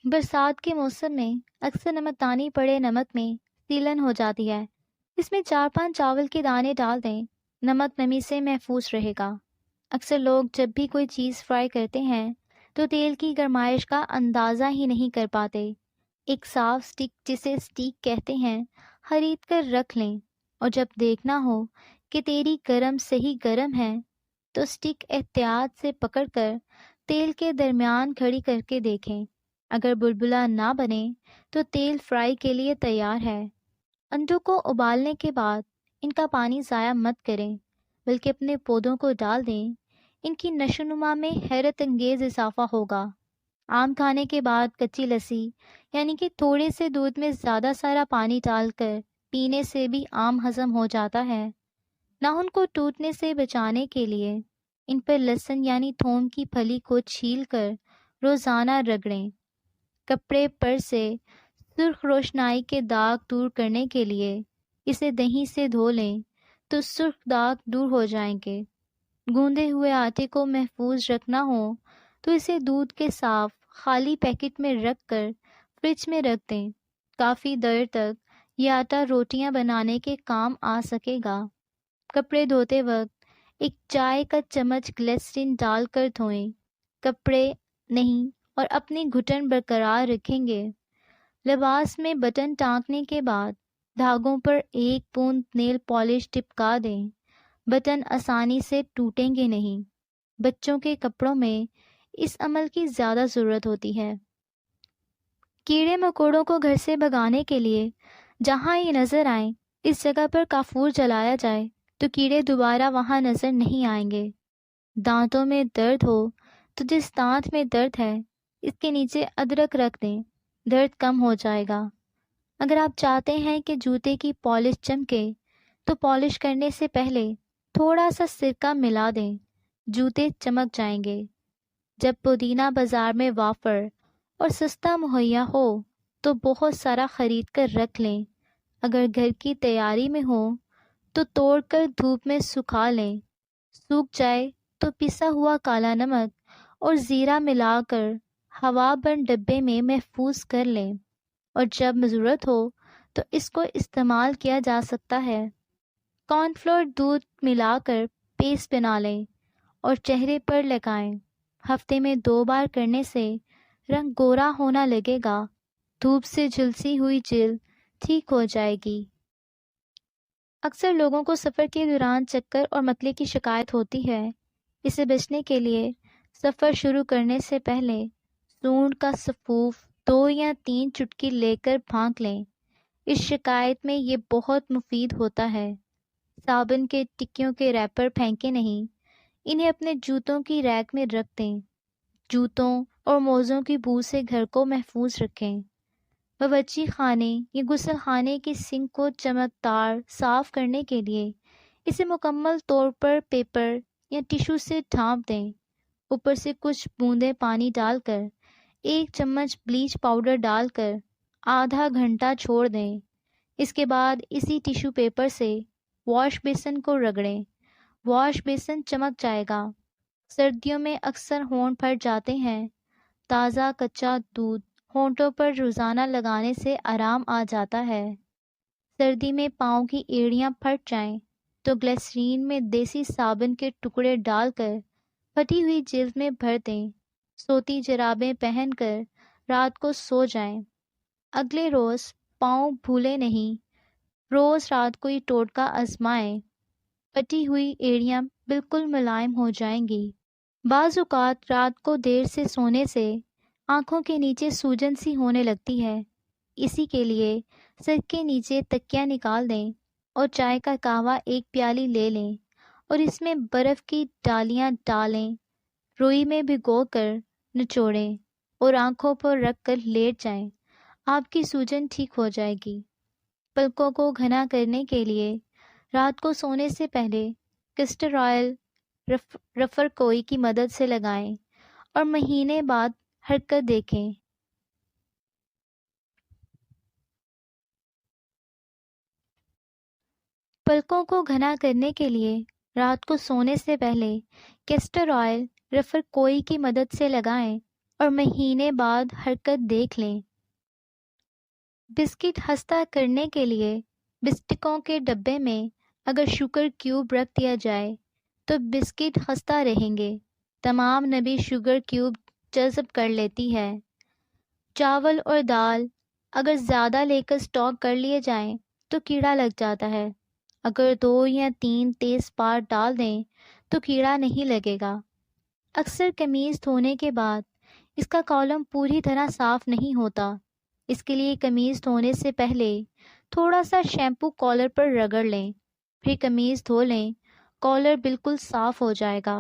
برسات کے موسم میں اکثر نمکدانی پڑے نمک میں سیلن ہو جاتی ہے۔ اس میں 4-5 چاول کے دانے ڈال دیں، نمک نمی سے محفوظ رہے گا۔ اکثر لوگ جب بھی کوئی چیز فرائی کرتے ہیں تو تیل کی گرمائش کا اندازہ ہی نہیں کر پاتے۔ ایک صاف سٹک، جسے سٹیک کہتے ہیں، خرید کر رکھ لیں، اور جب دیکھنا ہو کہ تیری گرم صحیح گرم ہے تو سٹک احتیاط سے پکڑ کر تیل کے درمیان کھڑی کر کے دیکھیں۔ اگر بلبلا نہ بنے تو تیل فرائی کے لیے تیار ہے۔ انڈوں کو ابالنے کے بعد ان کا پانی ضائع مت کریں، بلکہ اپنے پودوں کو ڈال دیں۔ ان کی نشو و نما میں حیرت انگیز اضافہ ہوگا۔ آم کھانے کے بعد کچی لسی، یعنی کہ تھوڑے سے دودھ میں زیادہ سارا پانی ڈال کر پینے سے بھی آم ہضم ہو جاتا ہے۔ ناخن کو ٹوٹنے سے بچانے کے لیے ان پر لہسن یعنی تھوم کی پھلی کو چھیل کر روزانہ رگڑیں۔ کپڑے پر سے سرخ روشنائی کے داغ دور کرنے کے لیے اسے دہی سے دھو لیں تو سرخ داغ دور ہو جائیں گے۔ گوندے ہوئے آٹے کو محفوظ رکھنا ہو تو اسے دودھ کے صاف خالی پیکٹ میں رکھ کر فریج میں رکھ دیں۔ کافی دیر تک یہ آٹا روٹیاں بنانے کے کام آ سکے گا۔ کپڑے دھوتے وقت ایک چائے کا چمچ گلیسرین ڈال کر دھوئیں۔ کپڑے نہیں اور اپنی گھٹن برقرار رکھیں گے۔ لباس میں بٹن ٹانکنے کے بعد دھاگوں پر ایک بوند نیل پالش ٹپکا دیں۔ بٹن آسانی سے ٹوٹیں گے نہیں۔ بچوں کے کپڑوں میں اس عمل کی زیادہ ضرورت ہوتی ہے۔ کیڑے مکوڑوں کو گھر سے بھگانے کے لیے جہاں یہ نظر آئیں اس جگہ پر کافور جلایا جائے تو کیڑے دوبارہ وہاں نظر نہیں آئیں گے۔ دانتوں میں درد ہو تو جس دانت میں درد ہے اس کے نیچے ادرک رکھ دیں، درد کم ہو جائے گا۔ اگر آپ چاہتے ہیں کہ جوتے کی پالش چمکے تو پالش کرنے سے پہلے تھوڑا سا سرکہ ملا دیں، جوتے چمک جائیں گے۔ جب پودینہ بازار میں وافر اور سستا مہیا ہو تو بہت سارا خرید کر رکھ لیں۔ اگر گھر کی تیاری میں ہو تو توڑ کر دھوپ میں سکھا لیں۔ سوکھ جائے تو پسا ہوا کالا نمک اور زیرہ ملا کر ہوا بند ڈبے میں محفوظ کر لیں، اور جب ضرورت ہو تو اس کو استعمال کیا جا سکتا ہے۔ کارن فلور دودھ ملا کر پیسٹ بنا لیں اور چہرے پر لگائیں۔ ہفتے میں 2 بار کرنے سے رنگ گورا ہونا لگے گا، دھوپ سے جھلسی ہوئی جلد ٹھیک ہو جائے گی۔ اکثر لوگوں کو سفر کے دوران چکر اور متلے کی شکایت ہوتی ہے۔ اسے بچنے کے لیے سفر شروع کرنے سے پہلے سونڈ کا سفوف 2 یا 3 چٹکی لے کر پھانک لیں۔ اس شکایت میں یہ بہت مفید ہوتا ہے۔ صابن کے ٹکیوں کے ریپر پھینکیں نہیں، انہیں اپنے جوتوں کی ریک میں رکھ دیں۔ جوتوں اور موزوں کی بو سے گھر کو محفوظ رکھیں۔ باورچی خانے یا غسل خانے کی سنک کو چمکدار صاف کرنے کے لیے اسے مکمل طور پر پیپر یا ٹشو سے ڈھانپ دیں۔ اوپر سے کچھ بوندیں پانی ڈال کر 1 چمچ بلیچ پاؤڈر ڈال کر آدھا گھنٹہ چھوڑ دیں۔ اس کے بعد اسی ٹشو پیپر سے واش بیسن کو رگڑیں۔ واش بیسن چمک جائے گا۔ سردیوں میں اکثر ہونٹ پھٹ جاتے ہیں۔ تازہ کچا دودھ ہونٹوں پر روزانہ لگانے سے آرام آ جاتا ہے۔ سردی میں پاؤں کی ایڑیاں پھٹ جائیں تو گلیسرین میں دیسی صابن کے ٹکڑے ڈال کر پھٹی ہوئی جلد میں بھر دیں۔ سوتی جرابیں پہن کر رات کو سو جائیں۔ اگلے روز پاؤں بھولے نہیں، روز رات کو یہ ٹوٹکا آزمائیں۔ پھٹی ہوئی ایڑیاں بالکل ملائم ہو جائیں گی۔ بعض اوقات رات کو دیر سے سونے سے آنکھوں کے نیچے سوجن سی ہونے لگتی ہے۔ اسی کے لیے سر کے نیچے تکیہ نکال دیں اور چائے کا قہوہ 1 پیالی لے لیں اور اس میں برف کی ڈالیاں ڈالیں۔ روئی میں بھگو کر نچوڑیں اور آنکھوں پر رکھ کر لیٹ جائیں۔ آپ کی سوجن ٹھیک ہو جائے گی۔ پلکوں کو گھنا کرنے کے لیے رات کو سونے سے پہلے کسٹر آئل رفر کوئی کی مدد سے لگائیں اور مہینے بعد حرکت دیکھیں۔ پلکوں کو گھنا کرنے کے لیے رات کو سونے سے پہلے کیسٹر آئل رفر کوئی کی مدد سے لگائیں اور مہینے بعد حرکت دیکھ لیں۔ بسکٹ خستہ کرنے کے لیے بسکٹوں کے ڈبے میں اگر شوگر کیوب رکھ دیا جائے تو بسکٹ خستہ رہیں گے۔ تمام نمی شوگر کیوب جذب کر لیتی ہے۔ چاول اور دال اگر زیادہ لے کر اسٹاک کر لیے جائیں تو کیڑا لگ جاتا ہے۔ اگر 2 یا 3 تیز پات ڈال دیں تو کیڑا نہیں لگے گا۔ اکثر قمیض دھونے کے بعد اس کا کالم پوری طرح صاف نہیں ہوتا۔ اس کے لیے قمیض دھونے سے پہلے تھوڑا سا شیمپو کالر پر رگڑ لیں، پھر قمیض دھو لیں، کالر بالکل صاف ہو جائے گا۔